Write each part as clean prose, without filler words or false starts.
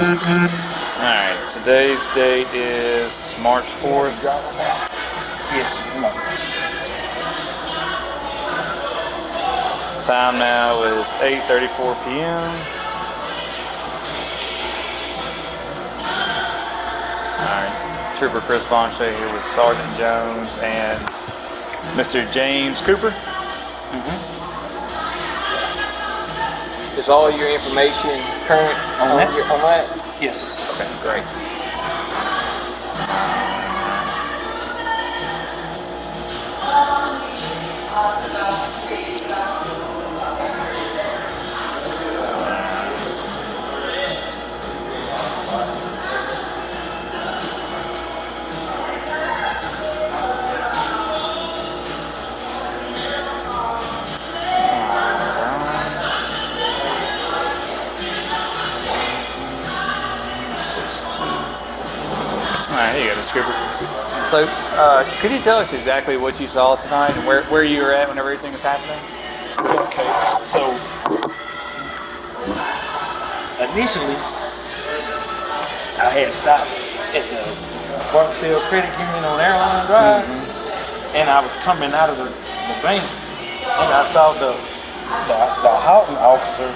Alright, today's date is March 4th. Yes. Time now is 8:34 p.m. Alright, Trooper Chris Bossier here with Sergeant Jones and Mr. James Cooper. Is all your information current on that? Yes, sir. Okay, great. Alright, here you go, Mr. Cooper. So, could you tell us exactly what you saw tonight and where you were at whenever everything was happening? Okay, so initially I had stopped at the Barksdale Credit Union on Airline Drive, and I was coming out of the bank, and I saw the Houghton officer.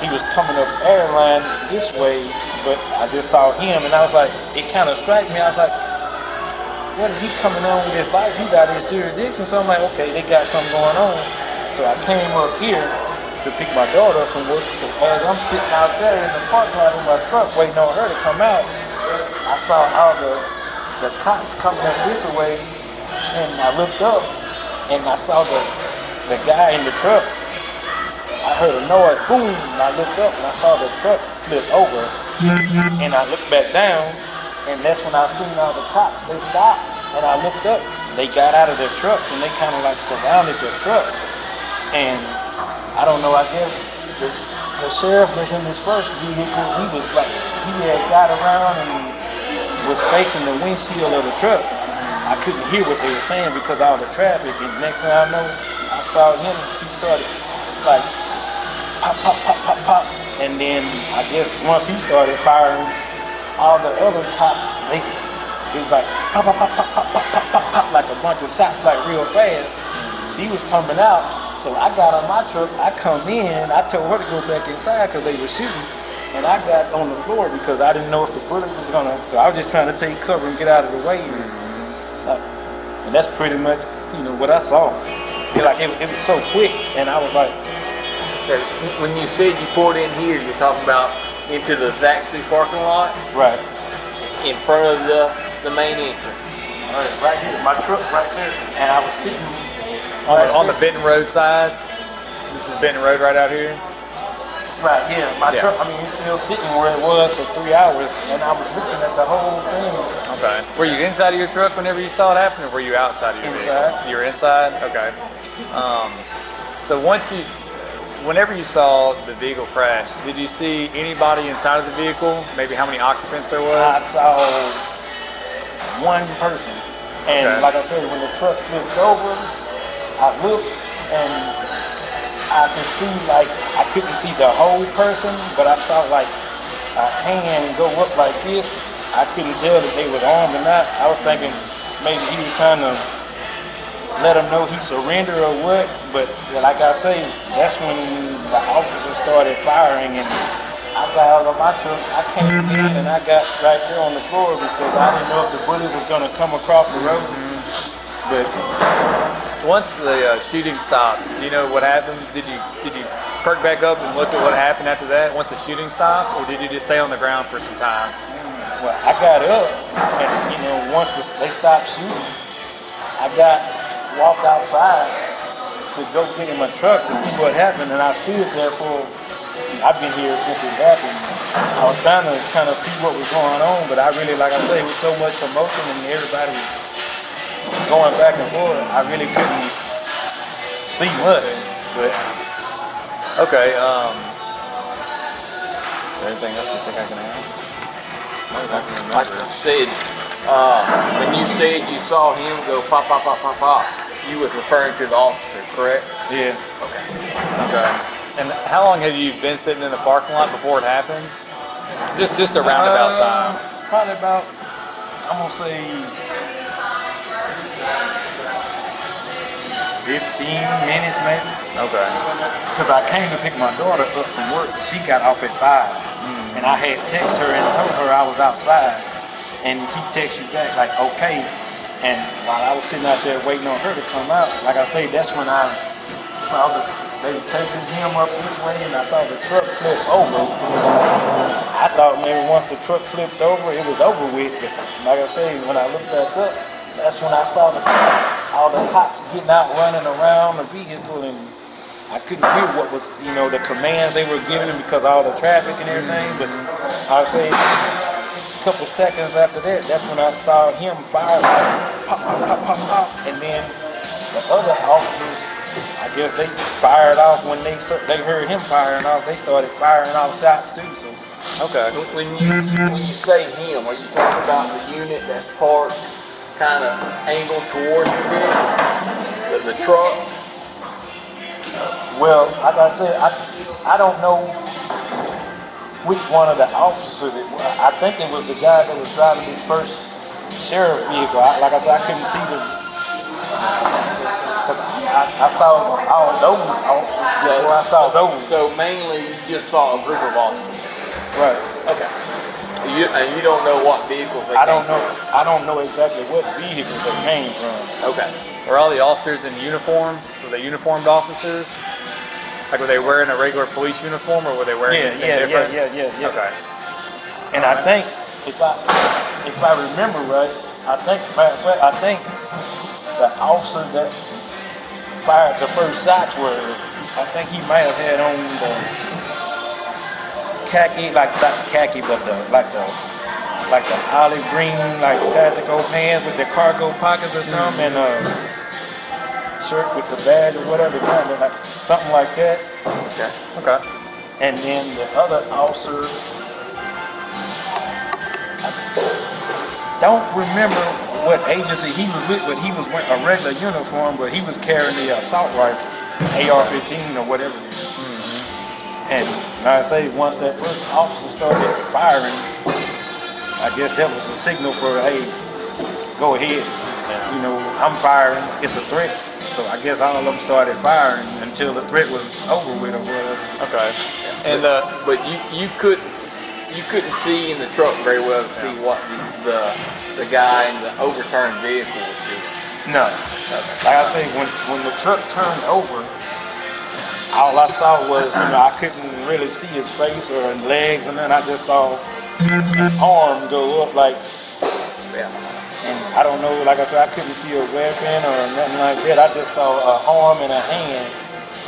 He was coming up Airline this way, but I just saw him, and I was like, it kind of struck me. I was like, what is he coming on with his lights? He's out of his jurisdiction. So I'm like, okay, they got something going on. So I came up here to pick my daughter up from work. So as I'm sitting out there in the parking lot in my truck waiting on her to come out, I saw all the cops coming up this way, and I looked up and I saw the guy in the truck. I heard a noise, boom, and I looked up and I saw the truck flip over, and I looked back down, and that's when I seen all the cops. They stopped, and I looked up. They got out of their trucks, and they kind of like surrounded the truck. And I don't know, I guess the sheriff was in his first vehicle. He was like, he had got around and was facing the windshield of the truck. I couldn't hear what they were saying because of all the traffic, and next thing I know, I saw him, he started like, pop, pop, pop, pop, pop. And then I guess once he started firing, all the other cops, it was like pop, pop, pop, pop, pop, pop, pop, pop, pop, like a bunch of shots, like real fast. She was coming out, so I got on my truck, I come in, I told her to go back inside because they were shooting. And I got on the floor because I didn't know if the bullet was gonna, so I was just trying to take cover and get out of the way. And that's pretty much, what I saw. It was so quick, and I was like, When you said you pulled in here, you're talking about into the Zaxby parking lot? right. In front of the main entrance. Right here, my truck right there. And I was sitting On the Benton Road side. This is Benton Road right out here. right here. My truck, it's still sitting where it was for 3 hours, and I was looking at the whole thing. Okay. Were you inside of your truck whenever you saw it happen, or were you outside of your Inside. vehicle? You were inside? Okay. So whenever you saw the vehicle crash, did you see anybody inside of the vehicle? Maybe how many occupants there I was? saw one person, and Okay. like I said, when the truck flipped over, I looked, and I could see, I couldn't see the whole person, but I saw like a hand go up like this. I couldn't tell if they was armed or not. I was thinking maybe he was trying to let them know he surrendered or what, but like I say, that's when the officer started firing, and I got out of my truck, I came in, and I got right there on the floor because I didn't know if the bullet was gonna come across the road. But Once the shooting stopped, do you know what happened? Did you perk back up and look at what happened after that? Once the shooting stopped, or did you just stay on the ground for some time? well, I got up, and once they stopped shooting, I walked outside to go get in my truck to see what happened, and I stood there I've been here since it happened. I was trying to kind of see what was going on, but I really, like I say, it was so much commotion and everybody was going back and forth, I really couldn't see much. But Okay. Anything else you think I can add? Like you said, when you said you saw him go pop, pop, pop, pop, pop, you was referring to the officer, correct? yeah, Okay. And how long had you been sitting in the parking lot before it happened? Just a roundabout time. Probably about, I'm gonna say 15 minutes maybe. Okay. Because I came to pick my daughter up from work. She got off at 5. And I had texted her and told her I was outside. And she texted you back like, okay. And while I was sitting out there waiting on her to come out, like I say, that's when I saw they were chasing him up this way, and I saw the truck flip over. I thought maybe once the truck flipped over, it was over with. But like I say, when I looked back up, that's when I saw all the cops getting out, running around the vehicle, and I couldn't hear what was, the commands they were giving because of all the traffic and everything. But I say a couple seconds after that, that's when I saw him fire, pop, pop, pop, pop, pop, and then the other officers, I guess they fired off when they heard him firing off. They started firing off shots too. So Okay. When you say him, are you talking about the unit that's parked kind of angled towards the vehicle, the truck? well, like I said, I don't know which one of the officers it was. I think it was the guy that was driving his first sheriff vehicle. Like I said, I couldn't see the. I saw all those officers before I saw those. So mainly you just saw a group of officers. Right. Okay. And you don't know what vehicles they I came don't know. I don't know exactly what vehicle they came from. Okay. Were all the officers in uniforms? Were they uniformed officers? Like, were they wearing a regular police uniform, or were they wearing anything different? Yeah. Okay. And I think if I remember right, I think the officer that fired the first shots I think he might have had on the khaki, like not khaki, but the olive green like tactical pants with the cargo pockets or something, and shirt with the badge or whatever, kind of like something like that. Okay. And then the other officer, I don't remember what agency he was with, but he was wearing a regular uniform, but he was carrying the assault rifle, AR-15 or whatever it is. And like I say, once that first officer started firing, I guess that was the signal for, hey, go ahead. I'm firing, it's a threat. So I guess all of them started firing until the threat was over with or whatever. Okay. And but you couldn't see in the truck very well to see what the guy in the overturned vehicle was doing. No. Like I say, when the truck turned over, all I saw was, I couldn't really see his face or his legs, and then I just saw an arm go up like, and I don't know, like I said, I couldn't see a weapon or nothing like that. I just saw an arm and a hand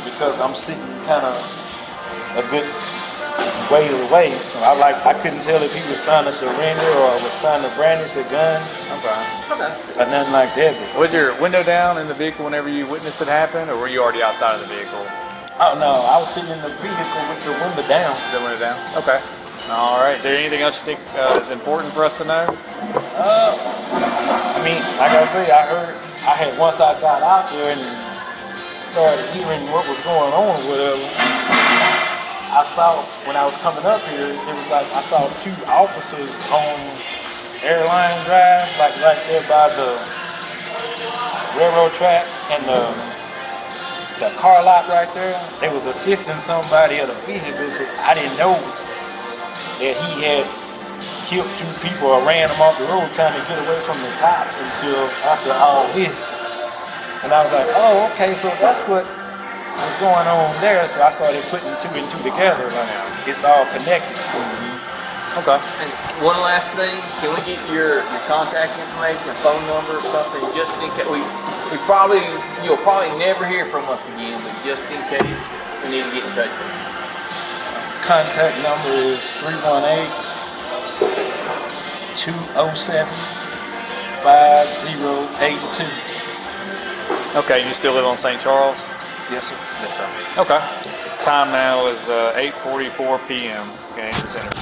because I'm sitting kind of a good ways away. So I couldn't tell if he was trying to surrender or was trying to brandish a gun. okay. Or nothing like that. Was your window down in the vehicle whenever you witnessed it happen, or were you already outside of the vehicle? Oh no, I was sitting in the vehicle with the window down. The window down. Okay. All right. Is there anything else you think is important for us to know? I mean, like I say, once I got out there and started hearing what was going on or whatever, I saw, when I was coming up here, it was like I saw two officers on Airline Drive, like right there by the railroad track and the car lot right there. They was assisting somebody at a vehicle. So I didn't know that he had killed two people or ran them off the road trying to get away from the cops until after all this. And I was like, oh, okay, so that's what was going on there. So I started putting two and two together. Like, it's all connected. Okay. And one last thing, can we get your contact information, phone number or something, just in case you'll probably never hear from us again, but just in case we need to get in touch with you. Contact number is 318-207-5082. Okay. You still live on St. Charles? Yes, sir. Yes, sir. Okay. Time now is 8:44 p.m. Okay, this interview.